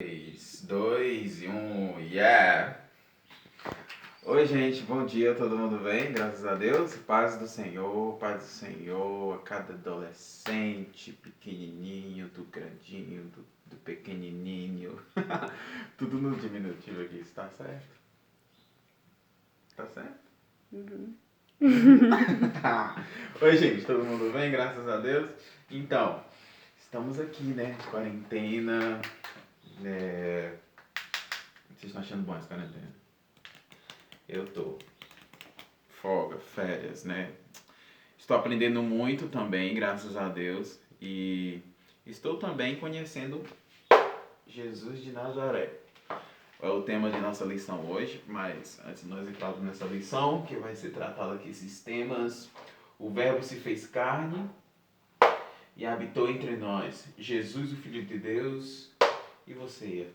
3, 2 e 1, yeah! Oi, gente, bom dia, todo mundo bem? Graças a Deus. Paz do Senhor a cada adolescente, pequenininho, do grandinho, do pequenininho. Tudo no diminutivo aqui, está certo? Tá certo? Oi, gente, todo mundo bem? Graças a Deus. Então, estamos aqui, né, de quarentena. Vocês estão achando bom essa quarentena? Eu tô. Folga, férias, né? Estou aprendendo muito também, graças a Deus. E estou também conhecendo Jesus de Nazaré. É o tema de nossa lição hoje, mas antes de nós entrarmos nessa lição, que vai ser tratada aqui esses temas, o Verbo se fez carne e habitou entre nós. Jesus, o Filho de Deus, e você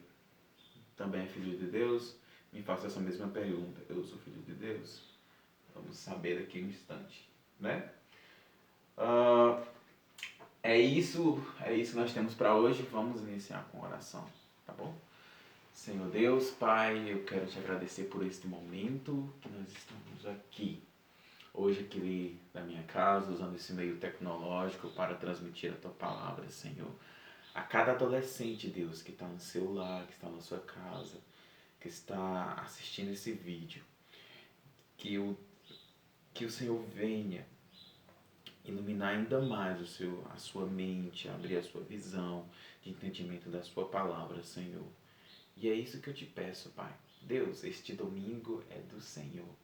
também é filho de Deus? Me faça essa mesma pergunta. Eu sou filho de Deus? Vamos saber aqui um instante, né? É isso que nós temos para hoje. Vamos iniciar com oração, tá bom? Senhor Deus, Pai, eu quero te agradecer por este momento que nós estamos aqui. Hoje aqui na minha casa, usando esse meio tecnológico para transmitir a Tua Palavra, Senhor. A cada adolescente, Deus, que está no seu lar, que está na sua casa, que está assistindo esse vídeo, que o Senhor venha iluminar ainda mais a sua mente, abrir a sua visão de entendimento da sua palavra, Senhor. E é isso que eu te peço, Pai. Deus, este domingo é do Senhor.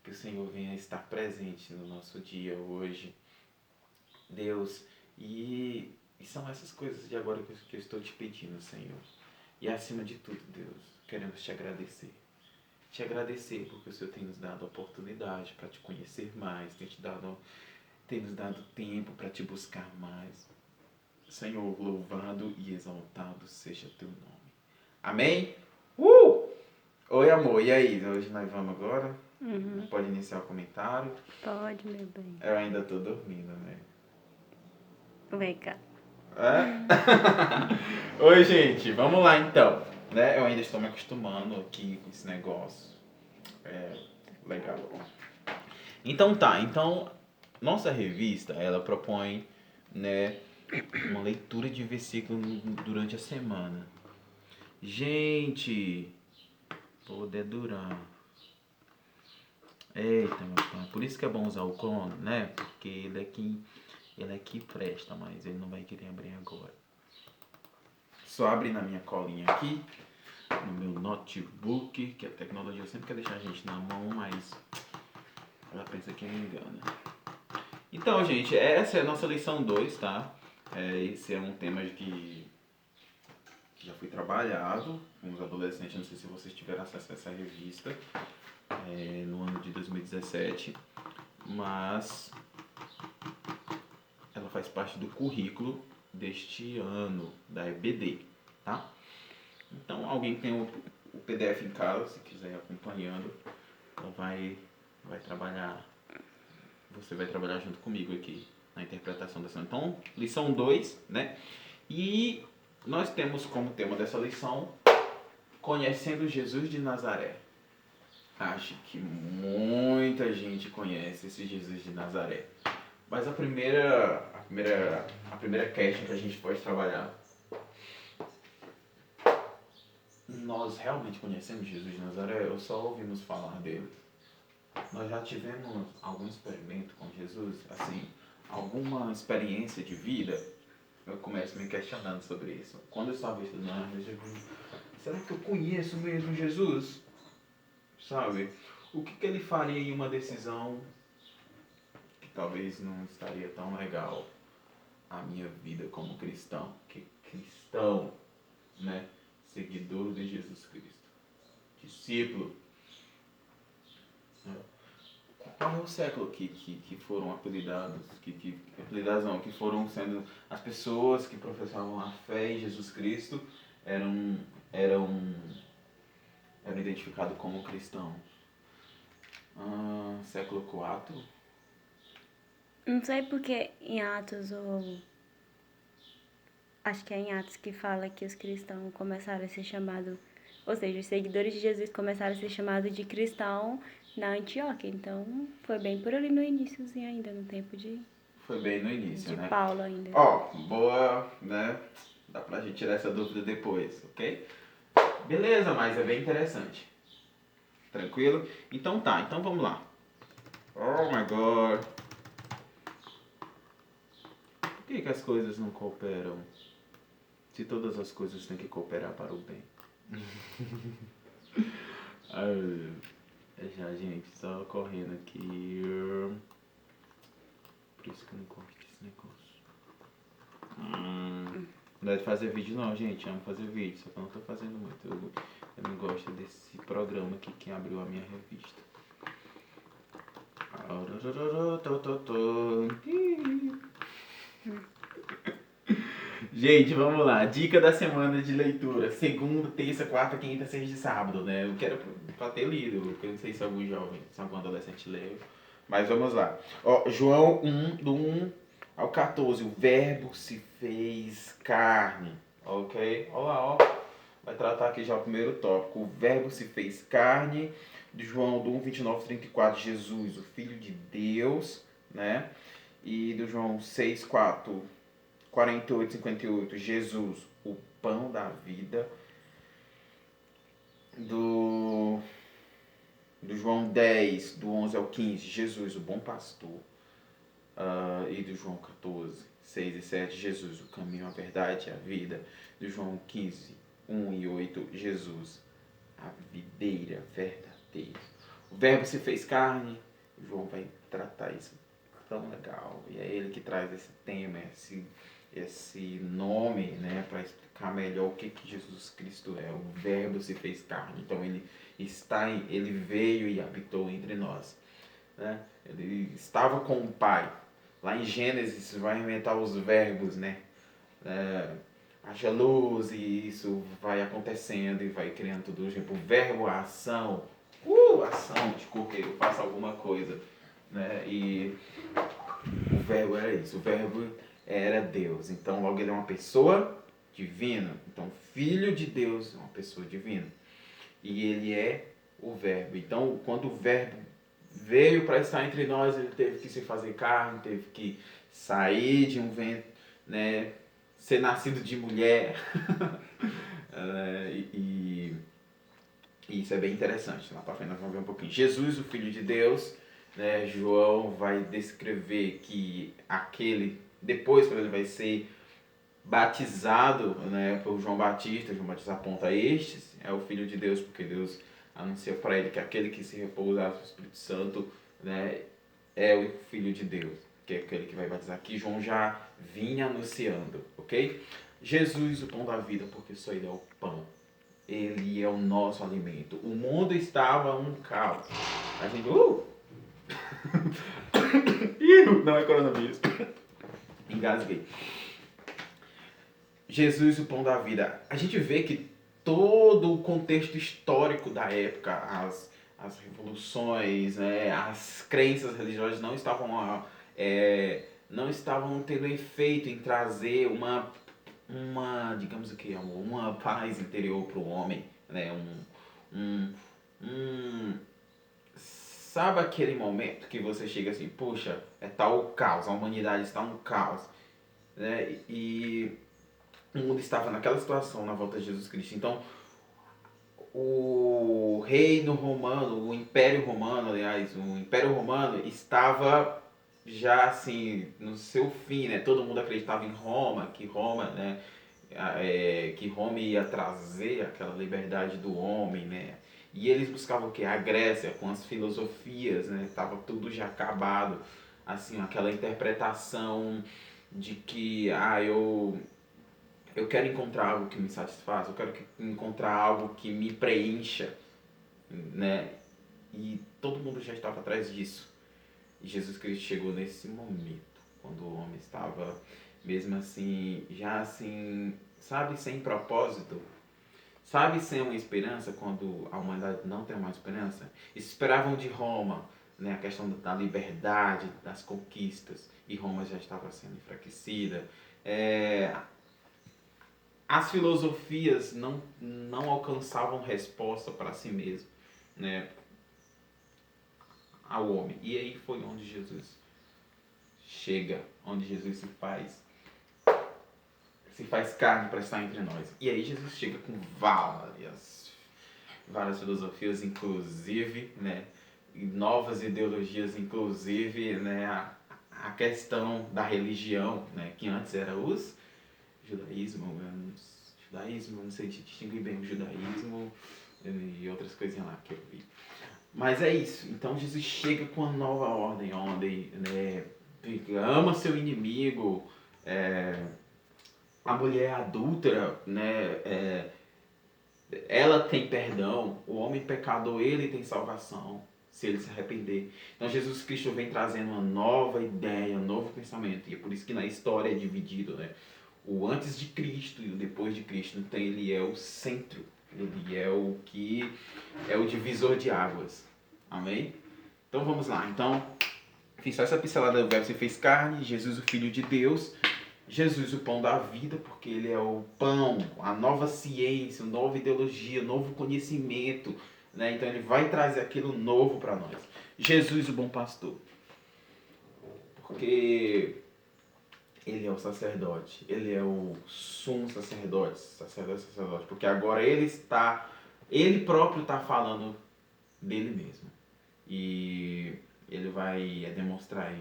Que o Senhor venha estar presente no nosso dia hoje, Deus. E são essas coisas de agora que eu estou te pedindo, Senhor. E acima de tudo, Deus, queremos te agradecer. Te agradecer porque o Senhor tem nos dado a oportunidade para te conhecer mais, tem nos dado tempo para te buscar mais. Senhor, louvado e exaltado seja teu nome. Amém? Oi, amor, e aí? Hoje nós vamos agora? Pode iniciar o comentário? Pode, meu bem. Eu ainda tô dormindo, né? Vem cá. É? Oi, gente, vamos lá então. Né? Eu ainda estou me acostumando aqui com esse negócio. É legal. Então nossa revista, ela propõe, né, uma leitura de versículos durante a semana. Gente, poder durar. Eita, meu pai. Por isso que é bom usar o crono, né? Porque ele é que presta, mas ele não vai querer abrir agora. Só abre na minha colinha aqui, no meu notebook, que a tecnologia sempre quer deixar a gente na mão, mas ela pensa que me engana. Então, gente, essa é a nossa lição 2, tá? Esse é um tema que já foi trabalhado com os adolescentes. Não sei se vocês tiveram acesso a essa revista no ano de 2017, mas ela faz parte do currículo deste ano da EBD, tá? Então, alguém que tem o PDF em casa, se quiser ir acompanhando, ela vai trabalhar, você vai trabalhar junto comigo aqui na interpretação dessa. Então, lição 2, né? E nós temos como tema dessa lição Conhecendo Jesus de Nazaré. Acho que muita gente conhece esse Jesus de Nazaré. Mas a primeira questão que a gente pode trabalhar: nós realmente conhecemos Jesus de Nazaré ou só ouvimos falar dele? Nós já tivemos algum experimento com Jesus? Assim, alguma experiência de vida? Eu começo me questionando sobre isso. Quando eu estava estudando, Jesus, será que eu conheço mesmo Jesus? Sabe? O que ele faria em uma decisão que talvez não estaria tão legal a minha vida como cristão? Que cristão, né? Seguidor de Jesus Cristo. Discípulo. Qual é o século que foram apelidados, apelidados não, que foram sendo as pessoas que professavam a fé em Jesus Cristo eram identificados como cristãos? Século IV? Não sei porque em Atos Acho que é em Atos que fala que os cristãos começaram a ser chamados, ou seja, os seguidores de Jesus começaram a ser chamados de cristão na Antioquia. Então, foi bem por ali no iniciozinho ainda, no tempo Foi bem no início, de né? Paulo ainda. Ó, boa, né? Dá pra gente tirar essa dúvida depois, ok? Beleza, mas é bem interessante. Tranquilo? Então tá, então vamos lá. Oh my god. Por que as coisas não cooperam? Se todas as coisas têm que cooperar para o bem. Ai, já, gente, só correndo aqui. Por isso que eu não corto esse negócio. Não é de fazer vídeo não, gente. Amo fazer vídeo, só que eu não tô fazendo muito. Eu não gosto desse programa aqui que abriu a minha revista. Gente, vamos lá. Dica da semana de leitura. Segunda, terça, quarta, quinta, sexta e sábado, né? Eu quero pra ter lido, porque eu não sei se algum jovem, se algum adolescente leu. Mas vamos lá. Ó, João 1, do 1 ao 14. O verbo se fez carne. Ok? Olha lá, ó. Vai tratar aqui já o primeiro tópico. O verbo se fez carne. De João do 1, 29, 34. Jesus, o Filho de Deus, né? E do João 6, 4. 48, 58, Jesus, o pão da vida. Do João 10, do 11 ao 15, Jesus, o bom pastor. E do João 14, 6 e 7, Jesus, o caminho, a verdade e a vida. Do João 15, 1 e 8, Jesus, a videira verdadeira. O verbo se fez carne, João vai tratar isso tão legal. E é ele que traz esse tema, esse nome, né, para explicar melhor o que Jesus Cristo é. O verbo se fez carne. Então ele veio e habitou entre nós, né? Ele estava com o Pai. Lá em Gênesis vai inventar os verbos, né? Haja luz, e isso vai acontecendo e vai criando tudo. Tipo, o verbo, a ação. Ação de correr, eu faço alguma coisa, né? E o verbo era isso, o verbo era Deus. Então logo ele é uma pessoa divina. Então filho de Deus é uma pessoa divina. E ele é o verbo. Então quando o verbo veio para estar entre nós, ele teve que se fazer carne, teve que sair de um ventre, né? Ser nascido de mulher. e isso é bem interessante. Lá para frente nós vamos ver um pouquinho. Jesus, o Filho de Deus, né? João vai descrever que depois quando ele vai ser batizado, né, por João Batista aponta a estes, é o Filho de Deus, porque Deus anuncia para ele que aquele que se repousar do Espírito Santo, né, é o Filho de Deus, que é aquele que vai batizar aqui. João já vinha anunciando, ok? Jesus, o pão da vida, porque só ele é o pão. Ele é o nosso alimento. O mundo estava um caos. A gente... Não é coronavírus. Engasguei. Jesus, o pão da vida. A gente vê que todo o contexto histórico da época, as revoluções, né, as crenças religiosas não estavam tendo efeito em trazer digamos o que, uma paz interior para o homem, né? Sabe aquele momento que você chega assim, poxa, tal o caos, a humanidade está um caos, né? E o mundo estava naquela situação na volta de Jesus Cristo. Então, o reino romano, o Império Romano, aliás, o Império Romano estava já assim no seu fim, né? Todo mundo acreditava em Roma, né? Que Roma ia trazer aquela liberdade do homem, né? E eles buscavam o quê? A Grécia, com as filosofias, né? Tava tudo já acabado, assim, aquela interpretação de que eu quero encontrar algo que me satisfaça, eu quero encontrar algo que me preencha, né? E todo mundo já estava atrás disso. E Jesus Cristo chegou nesse momento, quando o homem estava mesmo assim, já assim, sabe, sem propósito, sabe, sem uma esperança, quando a humanidade não tem uma esperança. Esperavam de Roma, né, a questão da liberdade, das conquistas, e Roma já estava sendo enfraquecida. as filosofias não alcançavam resposta para si mesmo, né, ao homem. E aí foi onde Jesus chega, onde Jesus se faz carne para estar entre nós. E aí Jesus chega com várias filosofias, inclusive, né, novas ideologias, inclusive, né, a questão da religião, né, que antes era os judaísmo, não sei distinguir bem o judaísmo e outras coisinhas lá que eu vi. Mas é isso. Então Jesus chega com uma nova ordem, onde, né, ama seu inimigo, a mulher adúltera, né, ela tem perdão, o homem pecador, ele tem salvação, se ele se arrepender. Então Jesus Cristo vem trazendo uma nova ideia, um novo pensamento. E é por isso que na história é dividido, né? O antes de Cristo e o depois de Cristo. Então ele é o centro, ele é o que é o divisor de águas. Amém? Então vamos lá. Então, fiz só essa pincelada do verbo se fez carne, Jesus o Filho de Deus, Jesus o pão da vida, porque ele é o pão, a nova ciência, a nova ideologia, o novo conhecimento, né? Então ele vai trazer aquilo novo para nós. Jesus o bom pastor, porque ele é o sacerdote, ele é o sumo sacerdote, sacerdote, porque agora ele próprio está falando dele mesmo. E ele vai demonstrar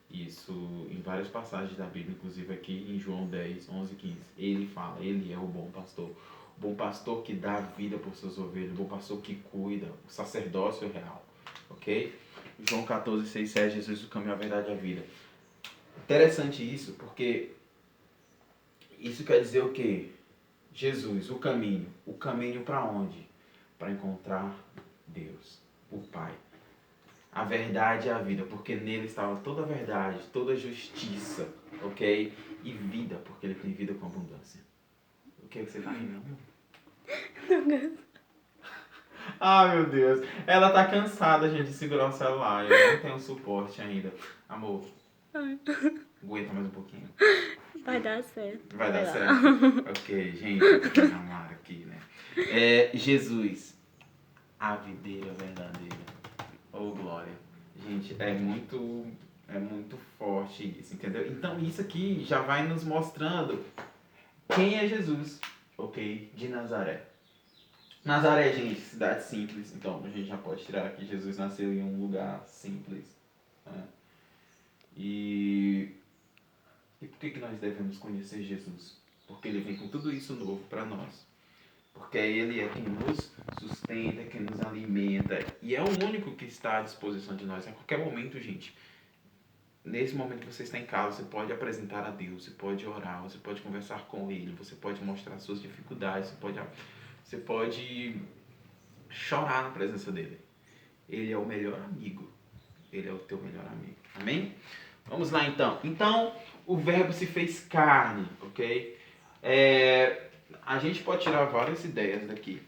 isso em várias passagens da Bíblia, inclusive aqui em João 10, 11 e 15. Ele fala, ele é o bom pastor. O bom pastor que dá vida por suas ovelhas, o bom pastor que cuida, o sacerdócio real. Ok? João 14, 6, 7, Jesus, o caminho, a verdade e a vida. Interessante isso, porque isso quer dizer o quê? Jesus, o caminho. O caminho para onde? Para encontrar Deus, o Pai. A verdade é a vida, porque nele estava toda a verdade, toda a justiça, ok? E vida, porque ele tem vida com abundância. O que é que você tá rindo? Ah, meu Deus. Ela tá cansada, gente, de segurar o celular. Eu não tenho suporte ainda. Amor, aguenta mais um pouquinho. Vai dar certo. Vai dar certo? Ok, gente, eu tô com a Mara aqui, né? Jesus, a videira verdadeira. Oh, glória. Gente, é muito forte isso, entendeu? Então isso aqui já vai nos mostrando quem é Jesus, ok? De Nazaré. Nazaré, gente, cidade simples. Então a gente já pode tirar que Jesus nasceu em um lugar simples. Né? E por que nós devemos conhecer Jesus? Porque ele vem com tudo isso novo para nós. Porque ele é quem nos sustenta, quem nos alimenta. E é o único que está à disposição de nós. A qualquer momento, gente. Nesse momento que você está em casa, você pode apresentar a Deus, você pode orar, você pode conversar com Ele, você pode mostrar suas dificuldades, você pode chorar na presença dEle. Ele é o melhor amigo. Ele é o teu melhor amigo. Amém? Vamos lá então. Então, o verbo se fez carne, ok? A gente pode tirar várias ideias daqui.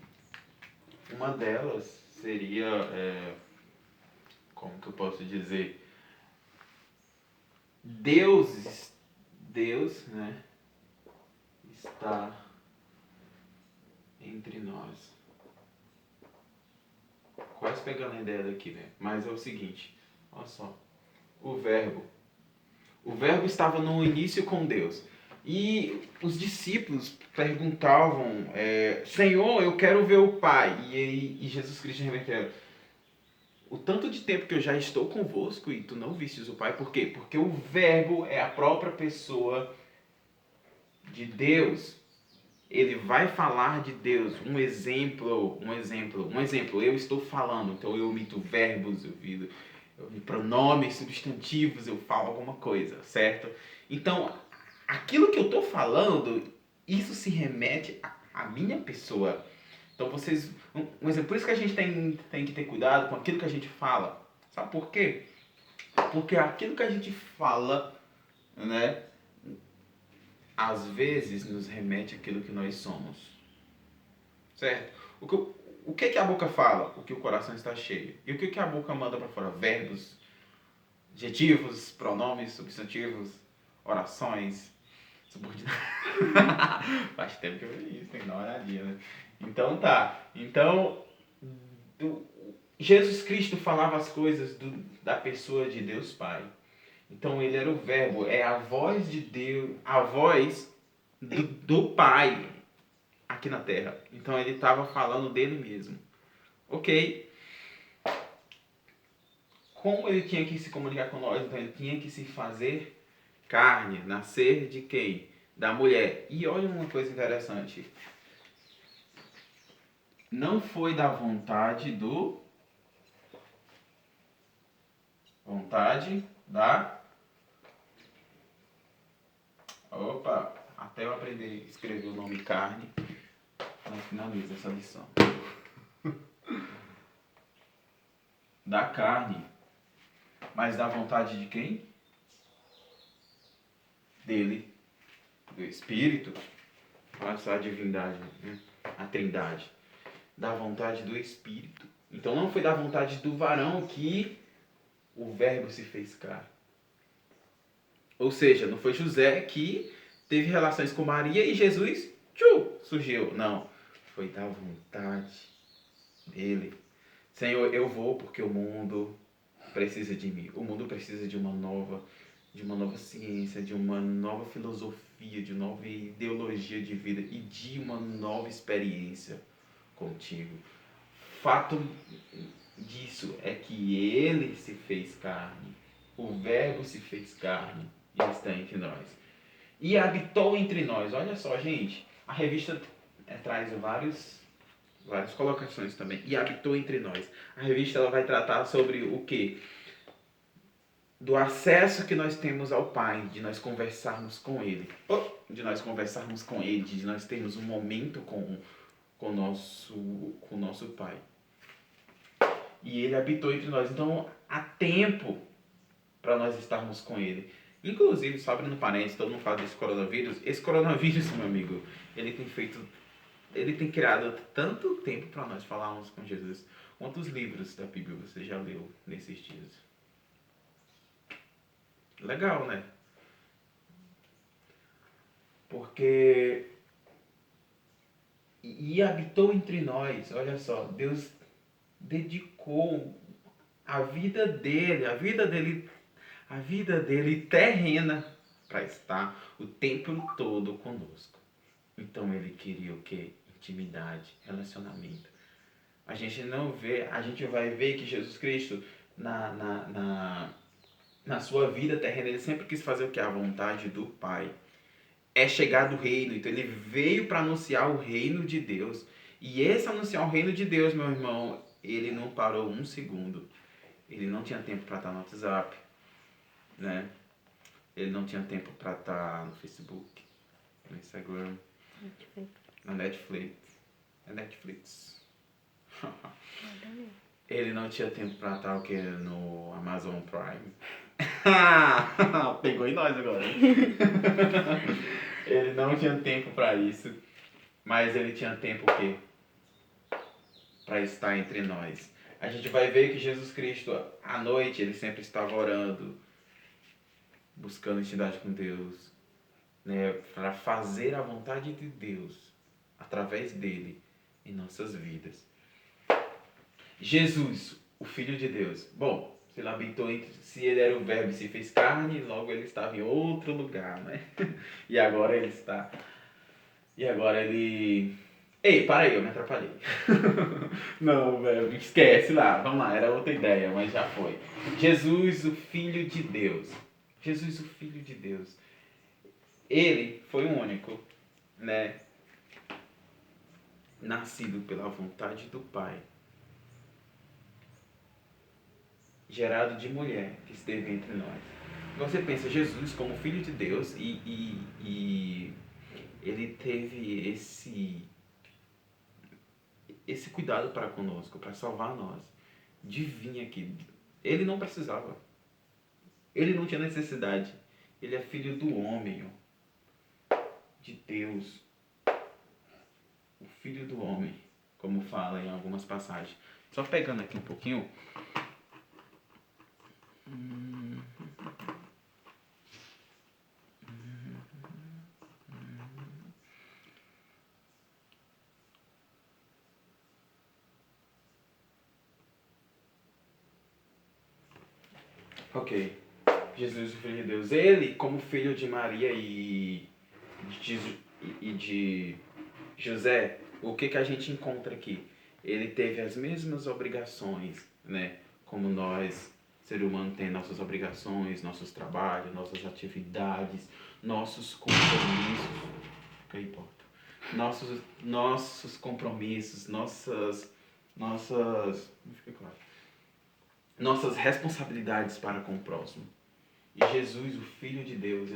Uma delas seria, como que eu posso dizer? Deus, né, está entre nós. Quase pegando a ideia daqui, né? Mas é o seguinte, olha só. O verbo estava no início com Deus. E os discípulos perguntavam, Senhor, eu quero ver o Pai. E Jesus Cristo remeteu, o tanto de tempo que eu já estou convosco e tu não vistes o Pai. Por quê? Porque o verbo é a própria pessoa de Deus. Ele vai falar de Deus. Um exemplo. Eu estou falando, então eu omito verbos, eu omito pronomes, substantivos, eu falo alguma coisa, certo? Então, aquilo que eu estou falando, isso se remete à minha pessoa. Então vocês, um exemplo, por isso que a gente tem que ter cuidado com aquilo que a gente fala. Sabe por quê? Porque aquilo que a gente fala, né, às vezes nos remete àquilo que nós somos. Certo? O que a boca fala? O que o coração está cheio. E o que a boca manda para fora? Verbos, adjetivos, pronomes, substantivos, orações, Subordinado. Faz tempo que eu vi isso, tem que dar uma olhadinha, né? Então tá. Então, Jesus Cristo falava as coisas da pessoa de Deus Pai. Então ele era o verbo, é a voz de Deus, a voz do Pai aqui na Terra. Então ele estava falando dele mesmo. Ok? Como ele tinha que se comunicar com nós, então ele tinha que se fazer carne, nascer de quem? Da mulher. E olha uma coisa interessante. Não foi da vontade da... Opa, até eu aprender a escrever o nome carne, não finaliza essa lição. Da carne, mas da vontade de quem? Dele, do Espírito. Olha só a divindade, né? A trindade. Da vontade do Espírito. Então não foi da vontade do varão que o verbo se fez carne. Ou seja, não foi José que teve relações com Maria e Jesus surgiu. Não, foi da vontade dele. Senhor, eu vou porque o mundo precisa de mim. O mundo precisa de uma nova ciência, de uma nova filosofia, de uma nova ideologia de vida e de uma nova experiência contigo. Fato disso é que ele se fez carne. O verbo se fez carne e está entre nós. E habitou entre nós. Olha só, gente. A revista traz várias colocações também. E habitou entre nós. A revista ela vai tratar sobre o quê? Do acesso que nós temos ao Pai, de nós conversarmos com Ele. De nós conversarmos com Ele, de nós termos um momento com o nosso Pai. E Ele habitou entre nós. Então, há tempo para nós estarmos com Ele. Inclusive, só abrindo parênteses, todo mundo fala desse coronavírus. Esse coronavírus, meu amigo, ele tem criado tanto tempo para nós falarmos com Jesus. Quantos livros da Bíblia você já leu nesses dias? Legal, né? Porque... E habitou entre nós, olha só, Deus dedicou a vida dele terrena para estar o tempo todo conosco. Então ele queria o quê? Intimidade, relacionamento. A gente vai ver que Jesus Cristo na sua vida terrena ele sempre quis fazer o que? A vontade do Pai. É chegar do reino. Então ele veio para anunciar o reino de Deus. E esse anunciar o reino de Deus, meu irmão, ele não parou um segundo. Ele não tinha tempo para estar no WhatsApp, né? Ele não tinha tempo para estar no Facebook, no Instagram, na Netflix. É Netflix. Ele não tinha tempo para estar o quê? No Amazon Prime. Pegou em nós agora. Ele não tinha tempo para isso, mas ele tinha tempo o quê? Para estar entre nós. A gente vai ver que Jesus Cristo, à noite, ele sempre estava orando, buscando intimidade com Deus, né, para fazer a vontade de Deus através dele em nossas vidas. Jesus, o Filho de Deus. Bom, se ele era o verbo e se fez carne, logo ele estava em outro lugar, né? E agora ele... Ei, para aí, eu me atrapalhei. Não, velho, esquece lá. Vamos lá, era outra ideia, mas já foi. Jesus, o Filho de Deus. Jesus, o Filho de Deus. Ele foi o único, né? Nascido pela vontade do Pai. Gerado de mulher, que esteve entre nós. Você pensa Jesus como Filho de Deus e ele teve esse cuidado para conosco, para salvar nós, de vir aqui. Ele não precisava. Ele não tinha necessidade. Ele é filho do homem, de Deus. O filho do homem, como fala em algumas passagens. Só pegando aqui um pouquinho. Ok. Jesus, o Filho de Deus. Ele, como filho de Maria e de José, o que a gente encontra aqui? Ele teve as mesmas obrigações, né? Como nós, ser humano, tem nossas obrigações, nossos trabalhos, nossas atividades, nossos compromissos. Que importa? Nossos compromissos, não fica claro. Nossas responsabilidades para com o próximo. E Jesus, o Filho de Deus,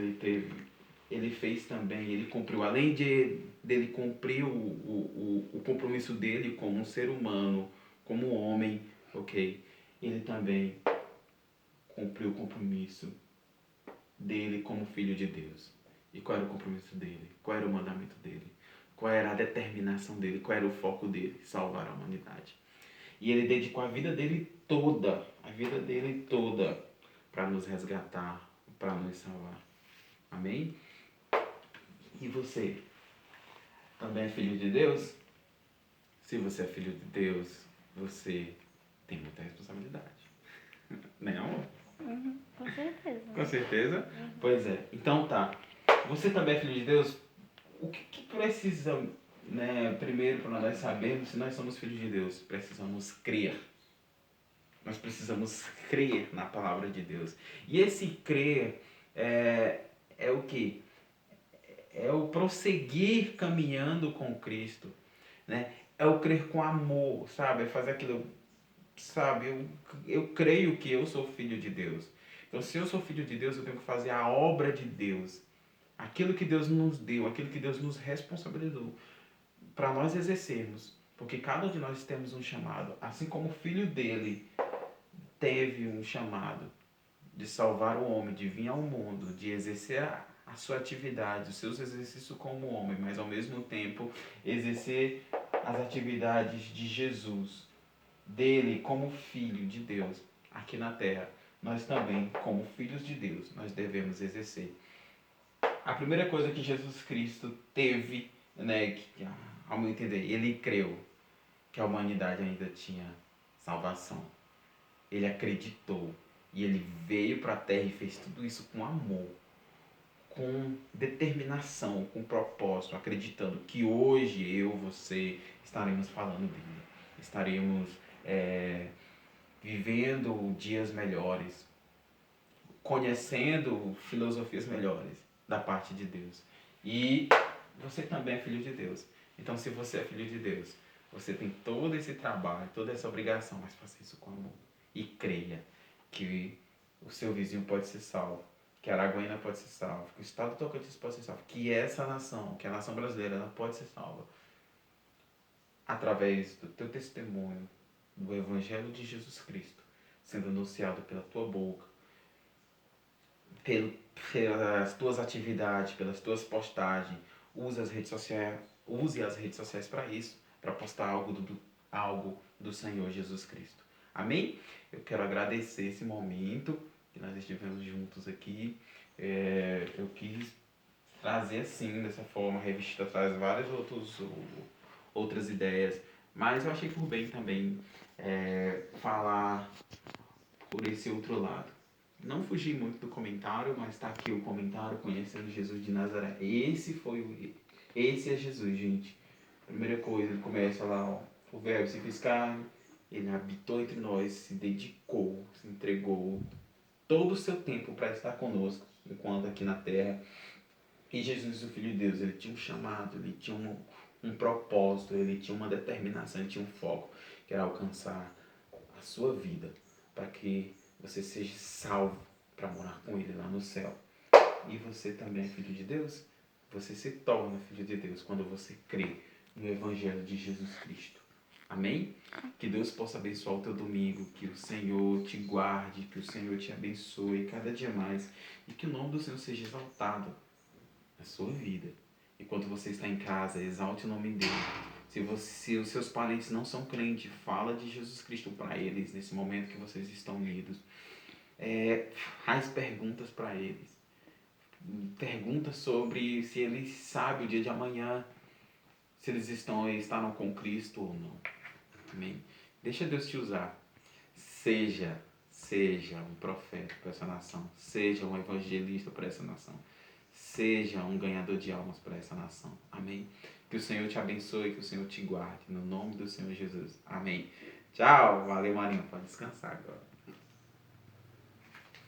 ele fez também, ele cumpriu, além dele cumprir o compromisso dele como um ser humano, como um homem, ok? Ele também cumpriu o compromisso dele como Filho de Deus. E qual era o compromisso dele? Qual era o mandamento dele? Qual era a determinação dele? Qual era o foco dele? Salvar a humanidade. E ele dedicou a vida dele toda, para nos resgatar, para nos salvar. Amém? E você? Também é filho de Deus? Se você é filho de Deus, você tem muita responsabilidade. Né, amor? Com certeza. Com certeza? Pois é. Então tá. Você também é filho de Deus? O que precisa, né, primeiro para nós sabermos se nós somos filhos de Deus? Precisamos crer. Nós precisamos crer na palavra de Deus. E esse crer é o quê? É o prosseguir caminhando com Cristo, né? É o crer com amor, sabe? É fazer aquilo, sabe? Eu creio que eu sou filho de Deus. Então, se eu sou filho de Deus, eu tenho que fazer a obra de Deus. Aquilo que Deus nos deu, aquilo que Deus nos responsabilizou para nós exercermos. Porque cada um de nós temos um chamado. Assim como o filho dele teve um chamado de salvar o homem, de vir ao mundo, de exercer a sua atividade, os seus exercícios como homem, mas ao mesmo tempo exercer as atividades de Jesus, dele como filho de Deus aqui na terra. Nós também, como filhos de Deus, nós devemos exercer. A primeira coisa que Jesus Cristo teve, né, que, ao meu entender, ele creu que a humanidade ainda tinha salvação. Ele acreditou e ele veio para a terra e fez tudo isso com amor, com determinação, com propósito, acreditando que hoje eu, você, estaremos falando dele, estaremos vivendo dias melhores, conhecendo filosofias melhores da parte de Deus. E você também é filho de Deus. Então, se você é filho de Deus, você tem todo esse trabalho, toda essa obrigação, mas faça isso com amor. E creia que o seu vizinho pode ser salvo, que a Araguaína pode ser salva, que o estado do Tocantins pode ser salvo, que essa nação, que a nação brasileira, ela pode ser salva através do teu testemunho, do Evangelho de Jesus Cristo, sendo anunciado pela tua boca, pelas tuas atividades, pelas tuas postagens. Use as redes sociais para isso, para postar algo do Senhor Jesus Cristo. Amém? Eu quero agradecer esse momento que nós estivemos juntos aqui. Eu quis trazer assim, dessa forma. A revista traz várias outras ideias, mas eu achei por bem também falar por esse outro lado. Não fugi muito do comentário, mas está aqui o comentário, conhecendo Jesus de Nazaré. Esse é Jesus, gente. Primeira coisa, ele começa lá, ó, o verbo se fez carne, ele habitou entre nós, se dedicou, se entregou todo o seu tempo para estar conosco, enquanto aqui na terra. E Jesus, o Filho de Deus, ele tinha um chamado, ele tinha um propósito, ele tinha uma determinação, ele tinha um foco, que era alcançar a sua vida, para que você seja salvo para morar com ele lá no céu. E você também é filho de Deus? Você se torna filho de Deus quando você crê no Evangelho de Jesus Cristo. Amém? Que Deus possa abençoar o teu domingo, que o Senhor te guarde, que o Senhor te abençoe cada dia mais e que o nome do Senhor seja exaltado na sua vida. Enquanto você está em casa, exalte o nome dele. Se os seus parentes não são crentes, fala de Jesus Cristo para eles nesse momento que vocês estão unidos. Faz perguntas para eles. Pergunta sobre se eles sabem o dia de amanhã, se eles estarão com Cristo ou não. Amém? Deixa Deus te usar. Seja Seja um profeta para essa nação. Seja um evangelista para essa nação. Seja um ganhador de almas para essa nação. Amém. Que o Senhor te abençoe, que o Senhor te guarde. No nome do Senhor Jesus. Amém. Tchau. Valeu, Marinho. Pode descansar agora.